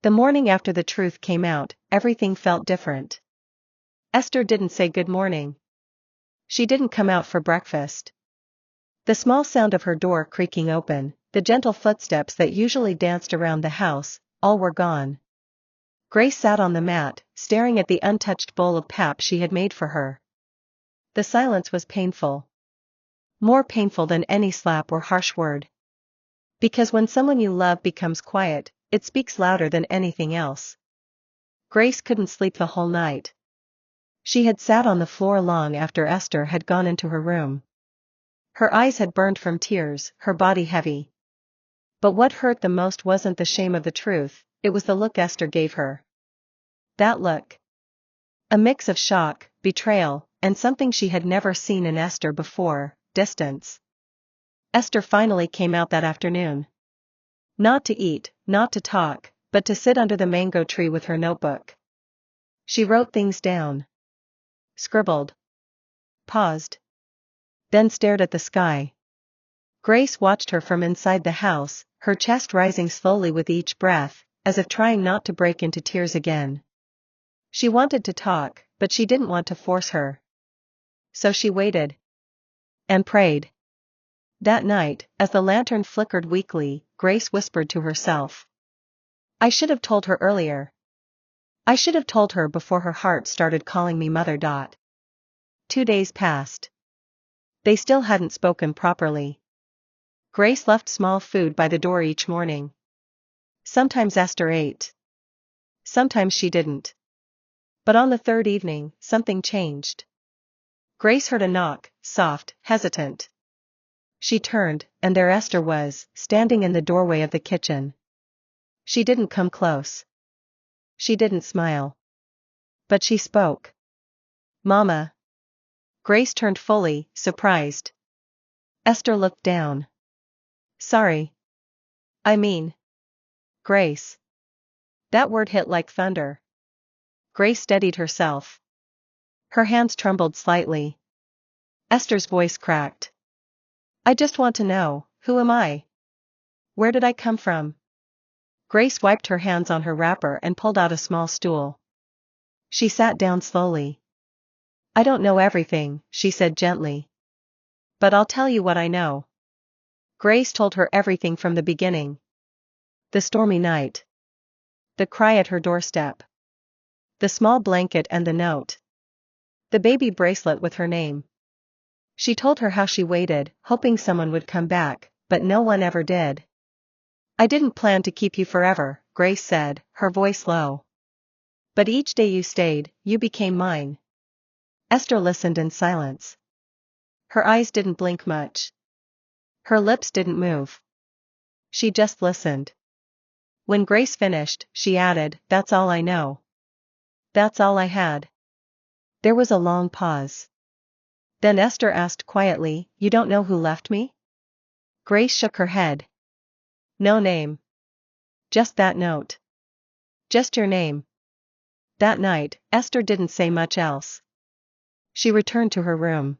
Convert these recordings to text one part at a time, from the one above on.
The morning after the truth came out, everything felt different. Esther didn't say good morning. She didn't come out for breakfast. The small sound of her door creaking open, the gentle footsteps that usually danced around the house, all were gone. Grace sat on the mat, staring at the untouched bowl of pap she had made for her. The silence was painful. More painful than any slap or harsh word. Because when someone you love becomes quiet, it speaks louder than anything else. Grace couldn't sleep the whole night. She had sat on the floor long after Esther had gone into her room. Her eyes had burned from tears, her body heavy. But what hurt the most wasn't the shame of the truth, it was the look Esther gave her. That look. A mix of shock, betrayal, and something she had never seen in Esther before, distance. Esther finally came out that afternoon. Not to eat, not to talk, but to sit under the mango tree with her notebook. She wrote things down. Scribbled. Paused. Then stared at the sky. Grace watched her from inside the house, her chest rising slowly with each breath, as if trying not to break into tears again. She wanted to talk, but she didn't want to force her. So she waited. And prayed. That night, as the lantern flickered weakly, Grace whispered to herself. I should have told her earlier. I should have told her before her heart started calling me Mother. 2 days passed. They still hadn't spoken properly. Grace left small food by the door each morning. Sometimes Esther ate. Sometimes she didn't. But on the third evening, something changed. Grace heard a knock, soft, hesitant. She turned, and there Esther was, standing in the doorway of the kitchen. She didn't come close. She didn't smile. But she spoke. Mama. Grace turned fully, surprised. Esther looked down. Sorry. I mean. Grace. That word hit like thunder. Grace steadied herself. Her hands trembled slightly. Esther's voice cracked. I just want to know, who am I? Where did I come from? Grace wiped her hands on her wrapper and pulled out a small stool. She sat down slowly. I don't know everything, she said gently. But I'll tell you what I know. Grace told her everything from the beginning. The stormy night. The cry at her doorstep. The small blanket and the note. The baby bracelet with her name. She told her how she waited, hoping someone would come back, but no one ever did. I didn't plan to keep you forever, Grace said, her voice low. But each day you stayed, you became mine. Esther listened in silence. Her eyes didn't blink much. Her lips didn't move. She just listened. When Grace finished, she added, That's all I know. That's all I had. There was a long pause. Then Esther asked quietly, You don't know who left me? Grace shook her head. No name. Just that note. Just your name. That night, Esther didn't say much else. She returned to her room.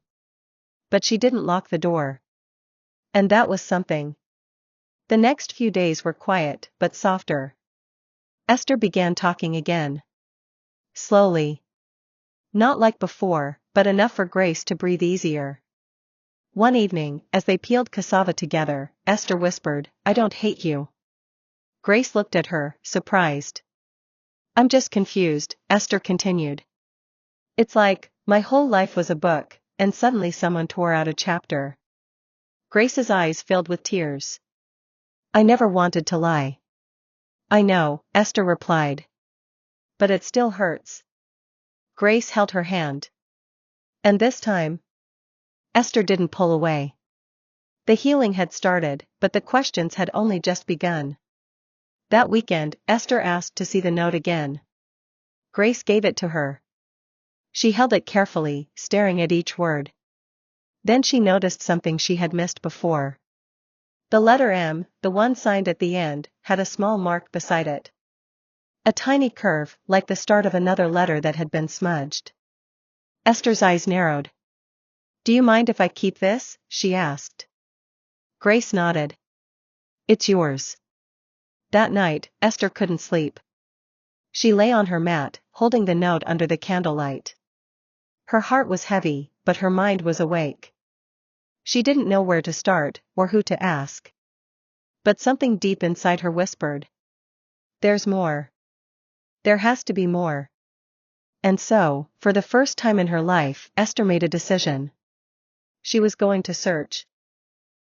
But she didn't lock the door. And that was something. The next few days were quiet, but softer. Esther began talking again. Slowly. Not like before, but enough for Grace to breathe easier. One evening, as they peeled cassava together, Esther whispered, I don't hate you. Grace looked at her, surprised. I'm just confused, Esther continued. It's like, my whole life was a book, and suddenly someone tore out a chapter. Grace's eyes filled with tears. I never wanted to lie. I know, Esther replied. But it still hurts. Grace held her hand. And this time? Esther didn't pull away. The healing had started, but the questions had only just begun. That weekend, Esther asked to see the note again. Grace gave it to her. She held it carefully, staring at each word. Then she noticed something she had missed before. The letter M, the one signed at the end, had a small mark beside it. A tiny curve, like the start of another letter that had been smudged. Esther's eyes narrowed. Do you mind if I keep this? She asked. Grace nodded. It's yours. That night, Esther couldn't sleep. She lay on her mat, holding the note under the candlelight. Her heart was heavy, but her mind was awake. She didn't know where to start, or who to ask. But something deep inside her whispered, "There's more. There has to be more." And so, for the first time in her life, Esther made a decision. She was going to search.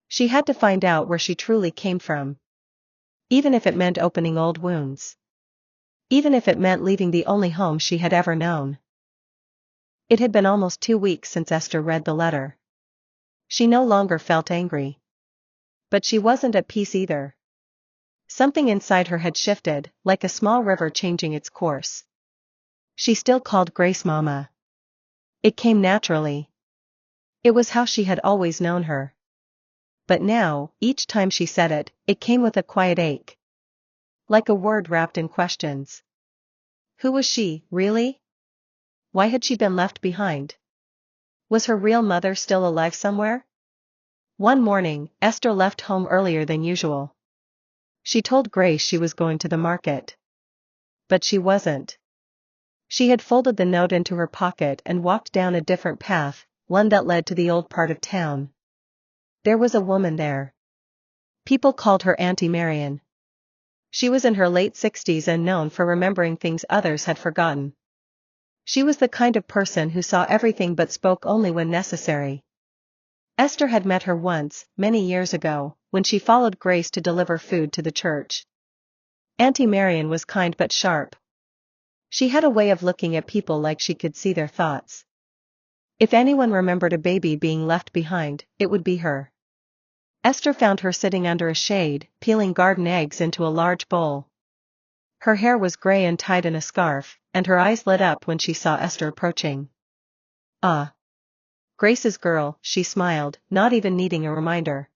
She had to find out where she truly came from. Even if it meant opening old wounds. Even if it meant leaving the only home she had ever known. It had been almost 2 weeks since Esther read the letter. She no longer felt angry. But she wasn't at peace either. Something inside her had shifted, like a small river changing its course. She still called Grace Mama. It came naturally. It was how she had always known her. But now, each time she said it, it came with a quiet ache. Like a word wrapped in questions. Who was she, really? Why had she been left behind? Was her real mother still alive somewhere? One morning, Esther left home earlier than usual. She told Grace she was going to the market. But she wasn't. She had folded the note into her pocket and walked down a different path, one that led to the old part of town. There was a woman there. People called her Auntie Marian. She was in her late 60s and known for remembering things others had forgotten. She was the kind of person who saw everything but spoke only when necessary. Esther had met her once, many years ago, when she followed Grace to deliver food to the church. Auntie Marian was kind but sharp. She had a way of looking at people like she could see their thoughts. If anyone remembered a baby being left behind, it would be her. Esther found her sitting under a shade, peeling garden eggs into a large bowl. Her hair was gray and tied in a scarf, and her eyes lit up when she saw Esther approaching. "Ah. Grace's girl," she smiled, not even needing a reminder.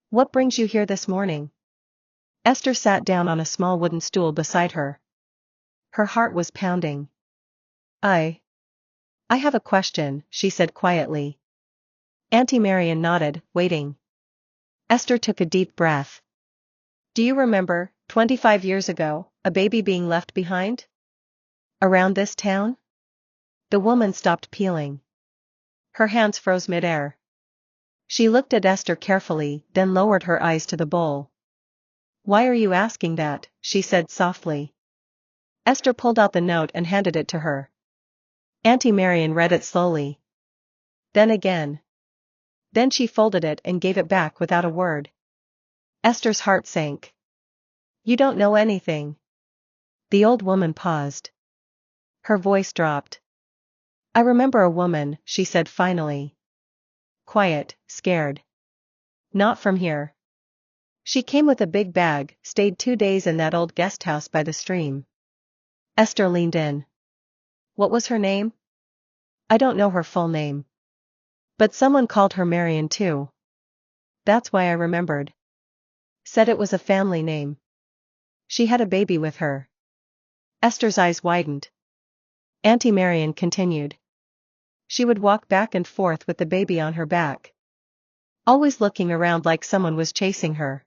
"What brings you here this morning?" Esther sat down on a small wooden stool beside her. Her heart was pounding. I have a question," she said quietly. Auntie Marian nodded, waiting. Esther took a deep breath. "Do you remember, 25 years ago, a baby being left behind? Around this town?" The woman stopped peeling. Her hands froze midair. She looked at Esther carefully, then lowered her eyes to the bowl. "Why are you asking that?" she said softly. Esther pulled out the note and handed it to her. Auntie Marian read it slowly. Then again. Then she folded it and gave it back without a word. Esther's heart sank. "You don't know anything." The old woman paused. Her voice dropped. "I remember a woman," she said finally. "Quiet, scared. Not from here. She came with a big bag, stayed 2 days in that old guest house by the stream." Esther leaned in. "What was her name?" "I don't know her full name. But someone called her Marian too. That's why I remembered. Said it was a family name. She had a baby with her." Esther's eyes widened. Auntie Marian continued. "She would walk back and forth with the baby on her back. Always looking around like someone was chasing her.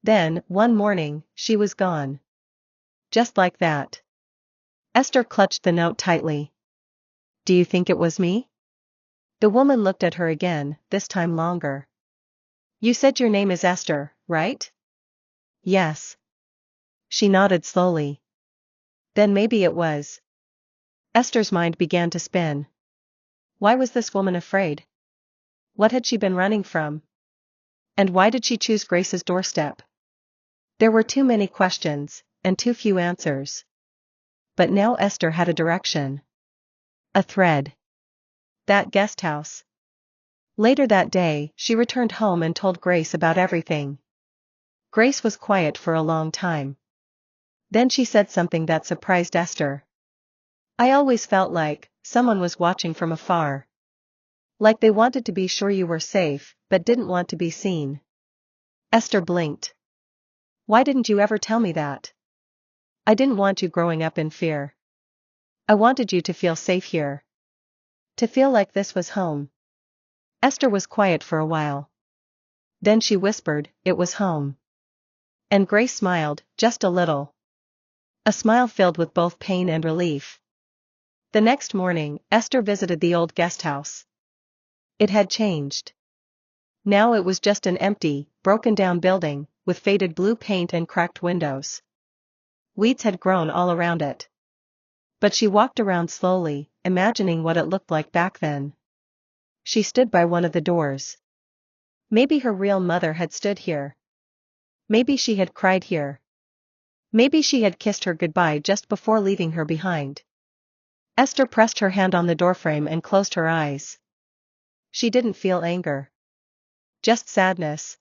Then, one morning, she was gone. Just like that." Esther clutched the note tightly. "Do you think it was me?" The woman looked at her again, this time longer. "You said your name is Esther, right?" "Yes." She nodded slowly. "Then maybe it was." Esther's mind began to spin. Why was this woman afraid? What had she been running from? And why did she choose Grace's doorstep? There were too many questions, and too few answers. But now Esther had a direction. A thread. That guest house. Later that day, she returned home and told Grace about everything. Grace was quiet for a long time. Then she said something that surprised Esther. "I always felt like someone was watching from afar. Like they wanted to be sure you were safe, but didn't want to be seen." Esther blinked. "Why didn't you ever tell me that?" "I didn't want you growing up in fear. I wanted you to feel safe here. To feel like this was home." Esther was quiet for a while. Then she whispered, "It was home." And Grace smiled, just a little. A smile filled with both pain and relief. The next morning, Esther visited the old guest house. It had changed. Now it was just an empty, broken-down building, with faded blue paint and cracked windows. Weeds had grown all around it. But she walked around slowly, imagining what it looked like back then. She stood by one of the doors. Maybe her real mother had stood here. Maybe she had cried here. Maybe she had kissed her goodbye just before leaving her behind. Esther pressed her hand on the doorframe and closed her eyes. She didn't feel anger. Just sadness.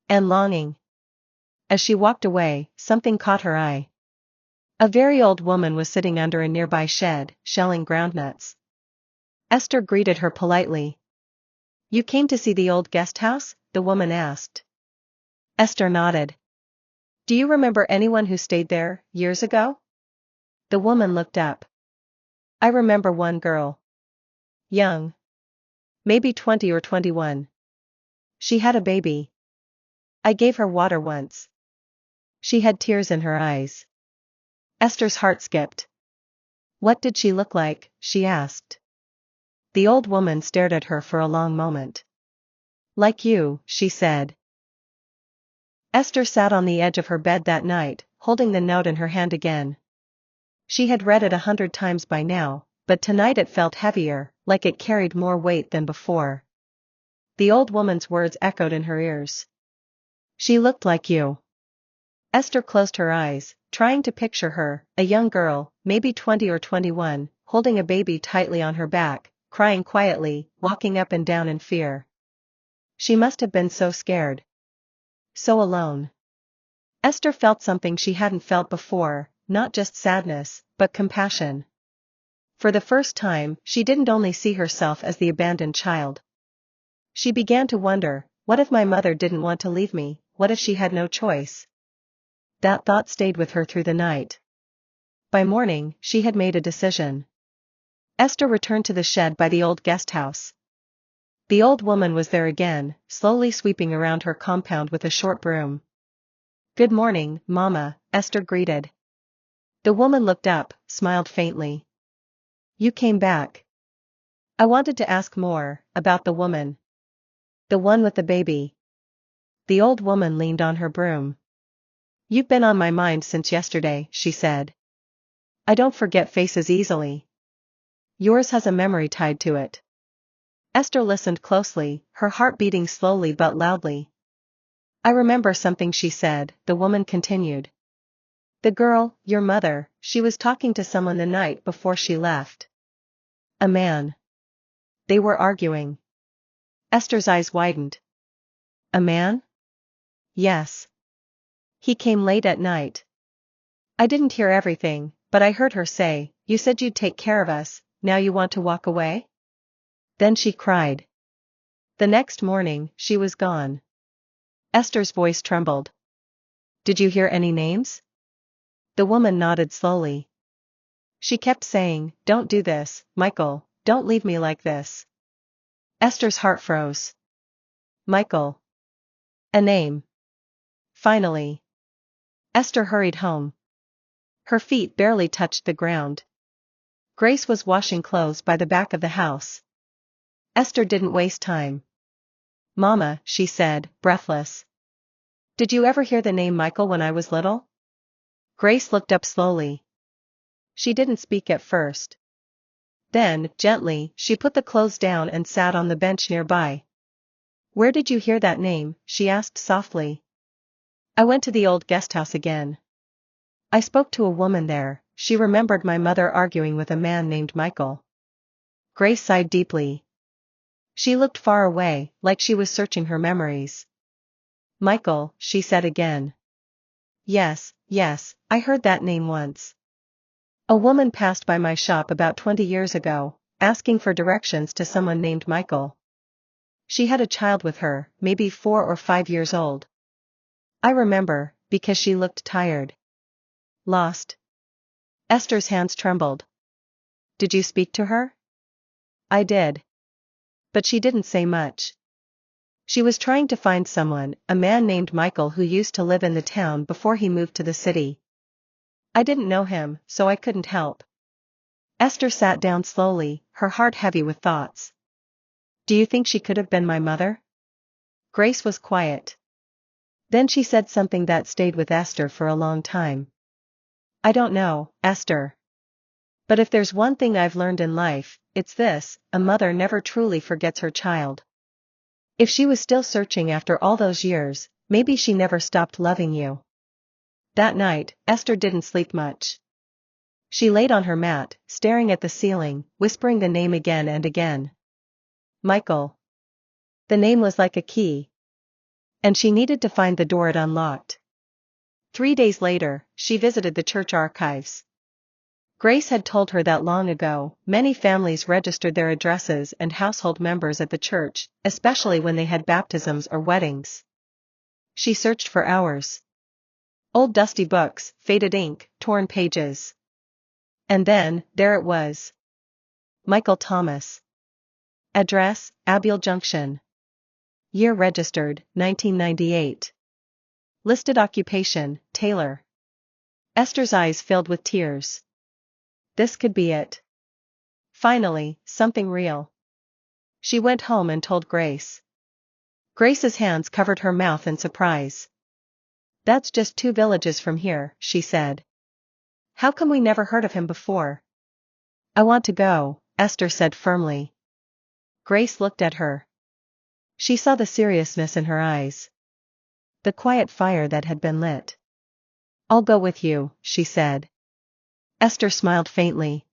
And longing. As she walked away, something caught her eye. A very old woman was sitting under a nearby shed, shelling groundnuts. Esther greeted her politely. "You came to see the old guest house?" the woman asked. Esther nodded. "Do you remember anyone who stayed there, years ago?" The woman looked up. "I remember one girl. Young. Maybe 20 or 21. She had a baby. I gave her water once. She had tears in her eyes." Esther's heart skipped. "What did she look like?" she asked. The old woman stared at her for a long moment. "Like you," she said. Esther sat on the edge of her bed that night, holding the note in her hand again. She had read it 100 times by now, but tonight it felt heavier, like it carried more weight than before. The old woman's words echoed in her ears. "She looked like you." Esther closed her eyes, trying to picture her, a young girl, maybe 20 or 21, holding a baby tightly on her back, crying quietly, walking up and down in fear. She must have been so scared. So alone. Esther felt something she hadn't felt before, not just sadness, but compassion. For the first time, she didn't only see herself as the abandoned child. She began to wonder, what if my mother didn't want to leave me, what if she had no choice? That thought stayed with her through the night. By morning, she had made a decision. Esther returned to the shed by the old guest house. The old woman was there again, slowly sweeping around her compound with a short broom. "Good morning, Mama," Esther greeted. The woman looked up, smiled faintly. "You came back. I wanted to ask more, about the woman. The one with the baby." The old woman leaned on her broom. "You've been on my mind since yesterday," she said. "I don't forget faces easily. Yours has a memory tied to it." Esther listened closely, her heart beating slowly but loudly. "I remember something she said," the woman continued. "The girl, your mother, she was talking to someone the night before she left. A man. They were arguing." Esther's eyes widened. "A man?" "Yes. He came late at night. I didn't hear everything, but I heard her say, 'You said you'd take care of us, now you want to walk away?'" Then she cried. The next morning, she was gone. Esther's voice trembled. "Did you hear any names?" The woman nodded slowly. "She kept saying, 'Don't do this, Michael, don't leave me like this.'" Esther's heart froze. Michael. A name. Finally. Esther hurried home. Her feet barely touched the ground. Grace was washing clothes by the back of the house. Esther didn't waste time. "Mama," she said, breathless. "Did you ever hear the name Michael when I was little?" Grace looked up slowly. She didn't speak at first. Then, gently, she put the clothes down and sat on the bench nearby. "Where did you hear that name?" she asked softly. "I went to the old guest house again. I spoke to a woman there. She remembered my mother arguing with a man named Michael." Grace sighed deeply. She looked far away, like she was searching her memories. "Michael," she said again. Yes, I heard that name once. A woman passed by my shop about 20 years ago, asking for directions to someone named Michael. She had a child with her, maybe 4 or 5 years old. I remember, because she looked tired. Lost." Esther's hands trembled. "Did you speak to her?" "I did. But she didn't say much. She was trying to find someone, a man named Michael who used to live in the town before he moved to the city." I didn't know him, so I couldn't help. Esther sat down slowly, her heart heavy with thoughts. Do you think she could have been my mother? Grace was quiet. Then she said something that stayed with Esther for a long time. I don't know, Esther. But if there's one thing I've learned in life, it's this: a mother never truly forgets her child. If she was still searching after all those years, maybe she never stopped loving you. That night, Esther didn't sleep much. She laid on her mat, staring at the ceiling, whispering the name again and again. Michael. The name was like a key. And she needed to find the door it unlocked. 3 days later, she visited the church archives. Grace had told her that long ago, many families registered their addresses and household members at the church, especially when they had baptisms or weddings. She searched for hours. Old dusty books, faded ink, torn pages. And then, there it was. Michael Thomas. Address, Abbey Junction. Year registered, 1998. Listed occupation, tailor. Esther's eyes filled with tears. This could be it. Finally, something real. She went home and told Grace. Grace's hands covered her mouth in surprise. That's just 2 villages from here, she said. How come we never heard of him before? I want to go, Esther said firmly. Grace looked at her. She saw the seriousness in her eyes. The quiet fire that had been lit. I'll go with you, she said. Esther smiled faintly.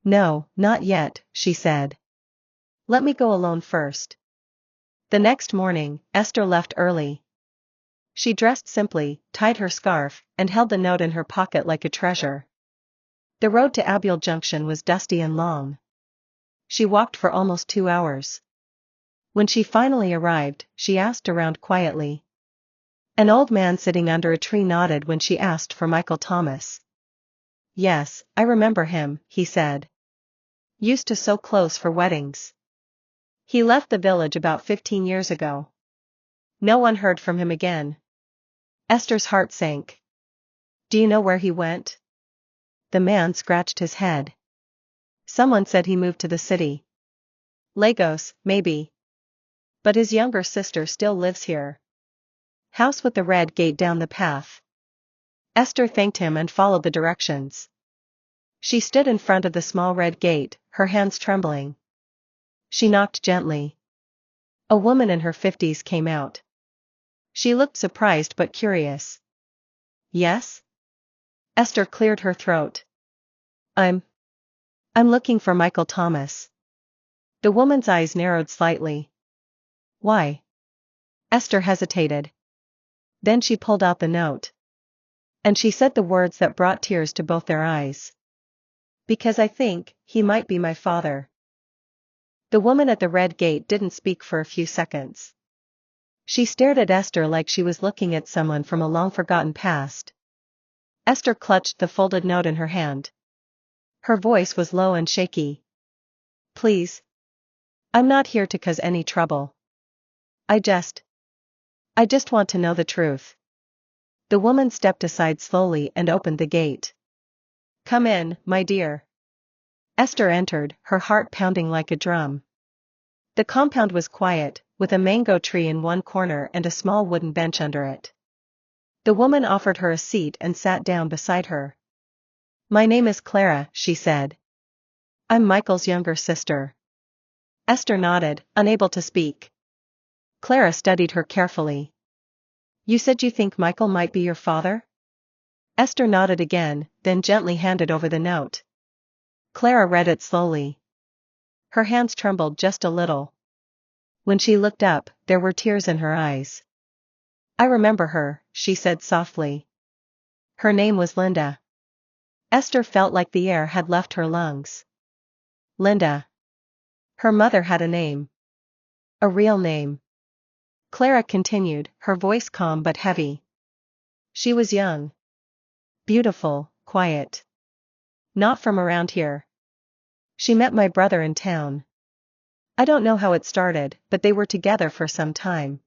No, not yet, she said. Let me go alone first. The next morning, Esther left early. She dressed simply, tied her scarf, and held the note in her pocket like a treasure. The road to Abbey Junction was dusty and long. She walked for almost 2 hours. When she finally arrived, she asked around quietly. An old man sitting under a tree nodded when she asked for Michael Thomas. Yes, I remember him, he said. Used to sew clothes for weddings. He left the village about 15 years ago. No one heard from him again. Esther's heart sank. Do you know where he went? The man scratched his head. Someone said he moved to the city. Lagos, maybe. But his younger sister still lives here. House with the red gate down the path. Esther thanked him and followed the directions. She stood in front of the small red gate, her hands trembling. She knocked gently. A woman in her 50s came out. She looked surprised but curious. Yes? Esther cleared her throat. I'm looking for Michael Thomas. The woman's eyes narrowed slightly. Why? Esther hesitated. Then she pulled out the note. And she said the words that brought tears to both their eyes. Because I think he might be my father. The woman at the red gate didn't speak for a few seconds. She stared at Esther like she was looking at someone from a long-forgotten past. Esther clutched the folded note in her hand. Her voice was low and shaky. Please. I'm not here to cause any trouble. I just want to know the truth. The woman stepped aside slowly and opened the gate. Come in, my dear. Esther entered, her heart pounding like a drum. The compound was quiet, with a mango tree in one corner and a small wooden bench under it. The woman offered her a seat and sat down beside her. My name is Clara, she said. I'm Michael's younger sister. Esther nodded, unable to speak. Clara studied her carefully. You said you think Michael might be your father? Esther nodded again, then gently handed over the note. Clara read it slowly. Her hands trembled just a little. When she looked up, there were tears in her eyes. I remember her, she said softly. Her name was Linda. Esther felt like the air had left her lungs. Linda. Her mother had a name. A real name. Clara continued, her voice calm but heavy. She was young. Beautiful, quiet. Not from around here. She met my brother in town. I don't know how it started, but they were together for some time.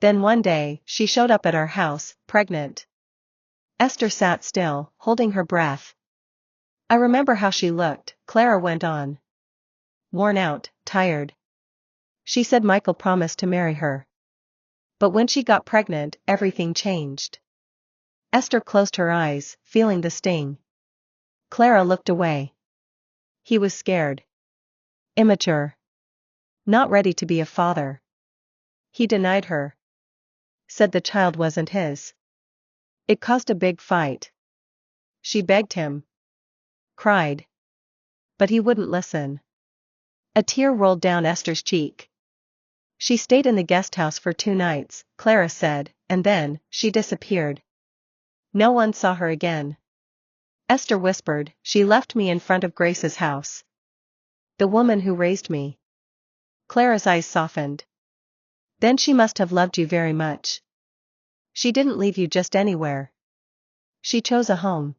Then one day, she showed up at our house, pregnant. Esther sat still, holding her breath. I remember how she looked, Clara went on. Worn out, tired. She said Michael promised to marry her. But when she got pregnant, everything changed. Esther closed her eyes, feeling the sting. Clara looked away. He was scared. Immature. Not ready to be a father. He denied her. Said the child wasn't his. It caused a big fight. She begged him. Cried. But he wouldn't listen. A tear rolled down Esther's cheek. She stayed in the guest house for 2 nights, Clara said, and then, she disappeared. No one saw her again. Esther whispered, she left me in front of Grace's house. The woman who raised me. Clara's eyes softened. Then she must have loved you very much. She didn't leave you just anywhere. She chose a home.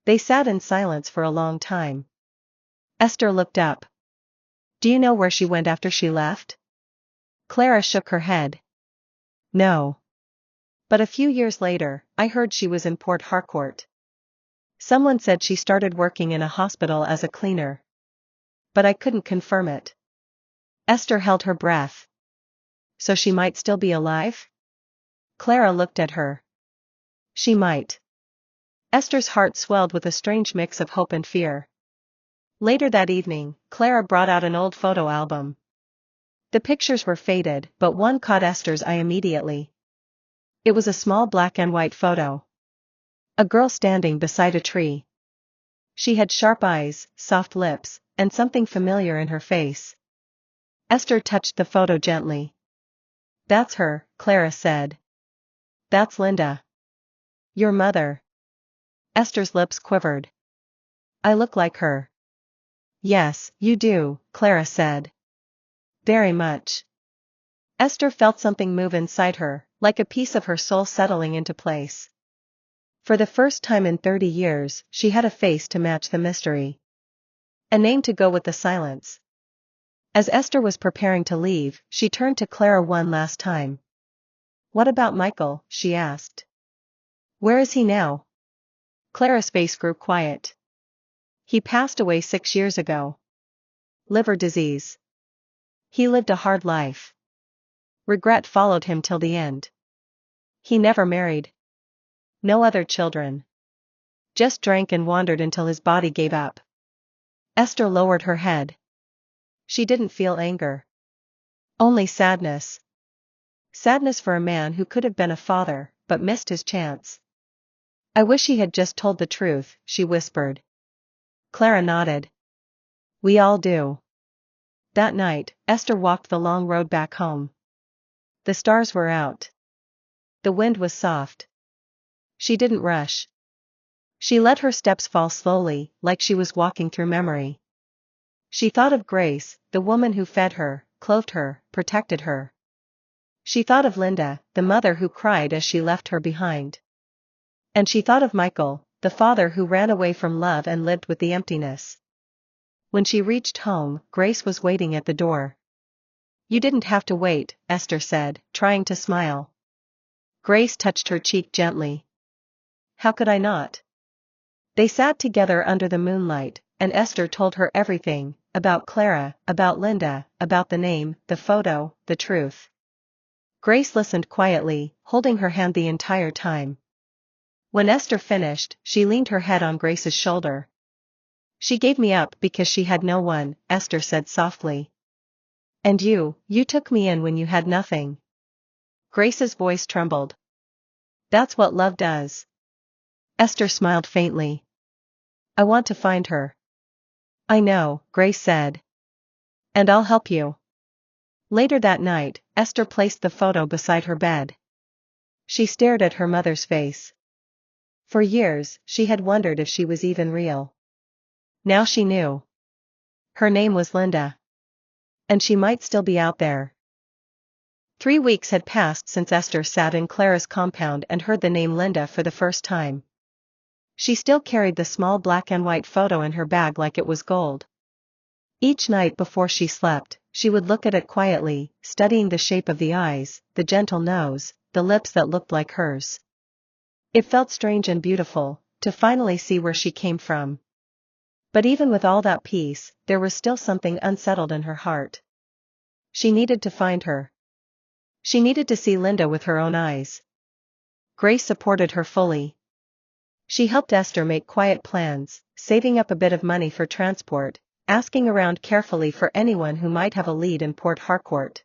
They sat in silence for a long time. Esther looked up. Do you know where she went after she left? Clara shook her head. No. But a few years later, I heard she was in Port Harcourt. Someone said she started working in a hospital as a cleaner. But I couldn't confirm it. Esther held her breath. So she might still be alive? Clara looked at her. She might. Esther's heart swelled with a strange mix of hope and fear. Later that evening, Clara brought out an old photo album. The pictures were faded, but one caught Esther's eye immediately. It was a small black and white photo. A girl standing beside a tree. She had sharp eyes, soft lips, and something familiar in her face. Esther touched the photo gently. That's her, Clara said. That's Linda. Your mother. Esther's lips quivered. I look like her. Yes, you do, Clara said. Very much. Esther felt something move inside her, like a piece of her soul settling into place. For the first time in 30 years, she had a face to match the mystery. A name to go with the silence. As Esther was preparing to leave, she turned to Clara one last time. What about Michael? She asked. Where is he now? Clara's face grew quiet. He passed away 6 years ago. Liver disease. He lived a hard life. Regret followed him till the end. He never married. No other children. Just drank and wandered until his body gave up. Esther lowered her head. She didn't feel anger. Only sadness. Sadness for a man who could have been a father, but missed his chance. I wish he had just told the truth, she whispered. Clara nodded. We all do. That night, Esther walked the long road back home. The stars were out. The wind was soft. She didn't rush. She let her steps fall slowly, like she was walking through memory. She thought of Grace, the woman who fed her, clothed her, protected her. She thought of Linda, the mother who cried as she left her behind. And she thought of Michael, the father who ran away from love and lived with the emptiness. When she reached home, Grace was waiting at the door. You didn't have to wait, Esther said, trying to smile. Grace touched her cheek gently. How could I not? They sat together under the moonlight, and Esther told her everything, about Clara, about Linda, about the name, the photo, the truth. Grace listened quietly, holding her hand the entire time. When Esther finished, she leaned her head on Grace's shoulder. She gave me up because she had no one, Esther said softly. And you took me in when you had nothing. Grace's voice trembled. That's what love does. Esther smiled faintly. I want to find her. I know, Grace said. And I'll help you. Later that night, Esther placed the photo beside her bed. She stared at her mother's face. For years, she had wondered if she was even real. Now she knew. Her name was Linda. And she might still be out there. 3 weeks had passed since Esther sat in Clara's compound and heard the name Linda for the first time. She still carried the small black and white photo in her bag like it was gold. Each night before she slept, she would look at it quietly, studying the shape of the eyes, the gentle nose, the lips that looked like hers. It felt strange and beautiful, to finally see where she came from. But even with all that peace, there was still something unsettled in her heart. She needed to find her. She needed to see Linda with her own eyes. Grace supported her fully. She helped Esther make quiet plans, saving up a bit of money for transport, asking around carefully for anyone who might have a lead in Port Harcourt.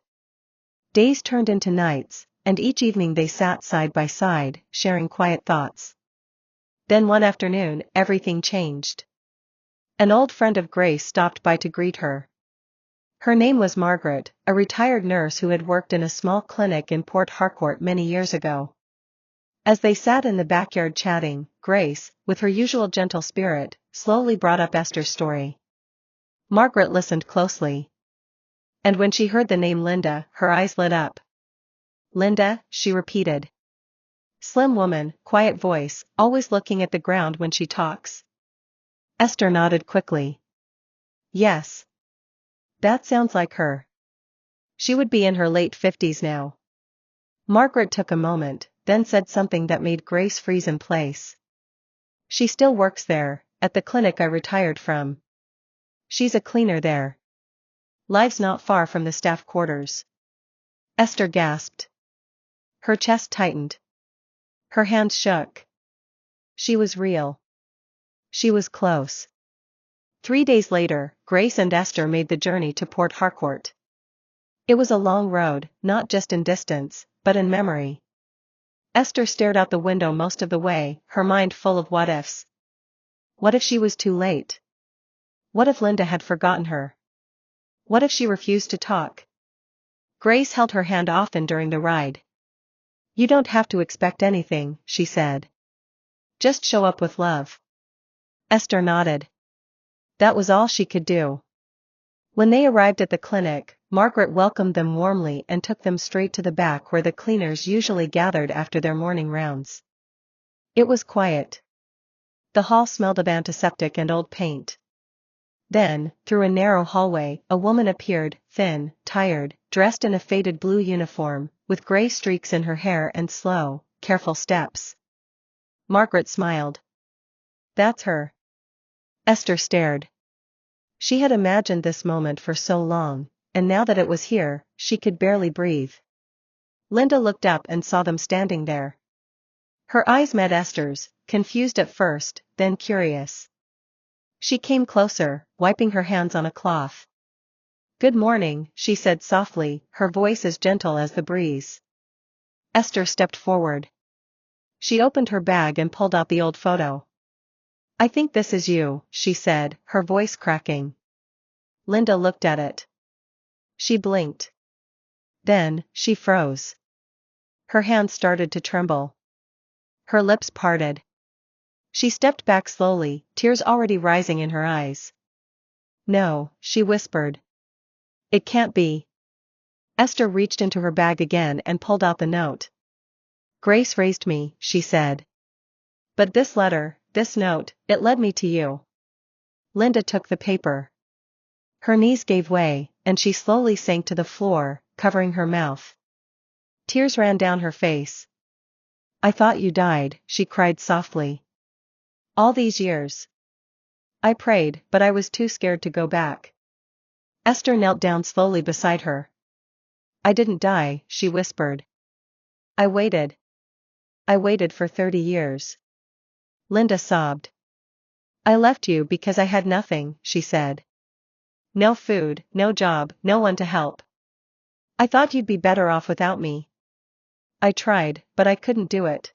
Days turned into nights, and each evening they sat side by side, sharing quiet thoughts. Then one afternoon, everything changed. An old friend of Grace stopped by to greet her. Her name was Margaret, a retired nurse who had worked in a small clinic in Port Harcourt many years ago. As they sat in the backyard chatting, Grace, with her usual gentle spirit, slowly brought up Esther's story. Margaret listened closely. And when she heard the name Linda, her eyes lit up. Linda, she repeated. Slim woman, quiet voice, always looking at the ground when she talks. Esther nodded quickly. Yes. That sounds like her. She would be in her late 50s now. Margaret took a moment, then said something that made Grace freeze in place. She still works there, at the clinic I retired from. She's a cleaner there. Lives not far from the staff quarters. Esther gasped. Her chest tightened. Her hands shook. She was real. She was close. 3 days later, Grace and Esther made the journey to Port Harcourt. It was a long road, not just in distance, but in memory. Esther stared out the window most of the way, her mind full of what-ifs. What if she was too late? What if Linda had forgotten her? What if she refused to talk? Grace held her hand often during the ride. You don't have to expect anything, she said. Just show up with love. Esther nodded. That was all she could do. When they arrived at the clinic, Margaret welcomed them warmly and took them straight to the back where the cleaners usually gathered after their morning rounds. It was quiet. The hall smelled of antiseptic and old paint. Then, through a narrow hallway, a woman appeared, thin, tired, dressed in a faded blue uniform, with gray streaks in her hair and slow, careful steps. Margaret smiled. That's her. Esther stared. She had imagined this moment for so long, and now that it was here, she could barely breathe. Linda looked up and saw them standing there. Her eyes met Esther's, confused at first, then curious. She came closer, wiping her hands on a cloth. Good morning, she said softly, her voice as gentle as the breeze. Esther stepped forward. She opened her bag and pulled out the old photo. I think this is you, she said, her voice cracking. Linda looked at it. She blinked. Then, she froze. Her hands started to tremble. Her lips parted. She stepped back slowly, tears already rising in her eyes. No, she whispered. It can't be. Esther reached into her bag again and pulled out the note. Grace raised me, she said. But this letter, this note, it led me to you. Linda took the paper. Her knees gave way, and she slowly sank to the floor, covering her mouth. Tears ran down her face. I thought you died, she cried softly. All these years. I prayed, but I was too scared to go back. Esther knelt down slowly beside her. I didn't die, she whispered. I waited. I waited for 30 years. Linda sobbed. I left you because I had nothing, she said. No food, no job, no one to help. I thought you'd be better off without me. I tried, but I couldn't do it.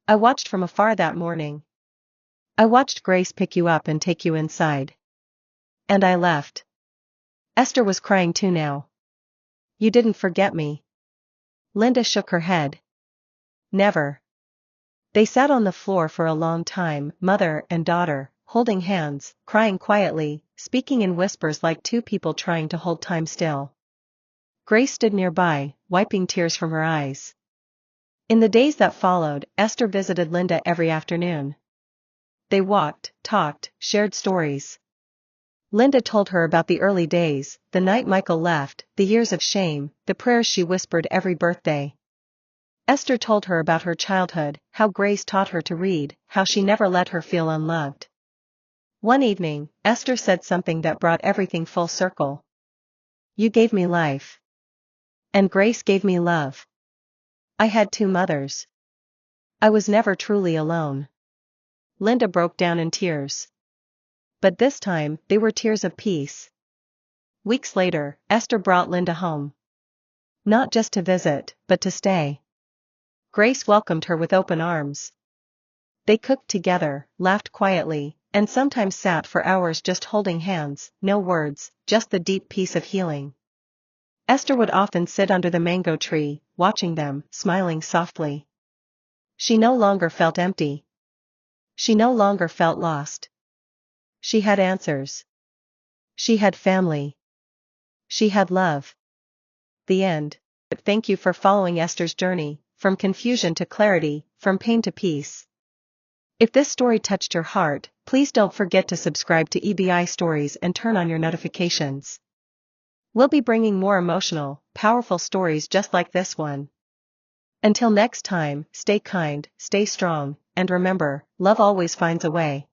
I watched from afar that morning. I watched Grace pick you up and take you inside. And I left. Esther was crying too now. You didn't forget me. Linda shook her head. Never. They sat on the floor for a long time, mother and daughter, holding hands, crying quietly, speaking in whispers like two people trying to hold time still. Grace stood nearby, wiping tears from her eyes. In the days that followed, Esther visited Linda every afternoon. They walked, talked, shared stories. Linda told her about the early days, the night Michael left, the years of shame, the prayers she whispered every birthday. Esther told her about her childhood, how Grace taught her to read, how she never let her feel unloved. One evening, Esther said something that brought everything full circle. "You gave me life. And Grace gave me love. I had two mothers. I was never truly alone." Linda broke down in tears. But this time, they were tears of peace. Weeks later, Esther brought Linda home. Not just to visit, but to stay. Grace welcomed her with open arms. They cooked together, laughed quietly, and sometimes sat for hours just holding hands, no words, just the deep peace of healing. Esther would often sit under the mango tree, watching them, smiling softly. She no longer felt empty. She no longer felt lost. She had answers. She had family. She had love. The end. Thank you for following Esther's journey, from confusion to clarity, from pain to peace. If this story touched your heart, please don't forget to subscribe to EBI Stories and turn on your notifications. We'll be bringing more emotional, powerful stories just like this one. Until next time, stay kind, stay strong, and remember, love always finds a way.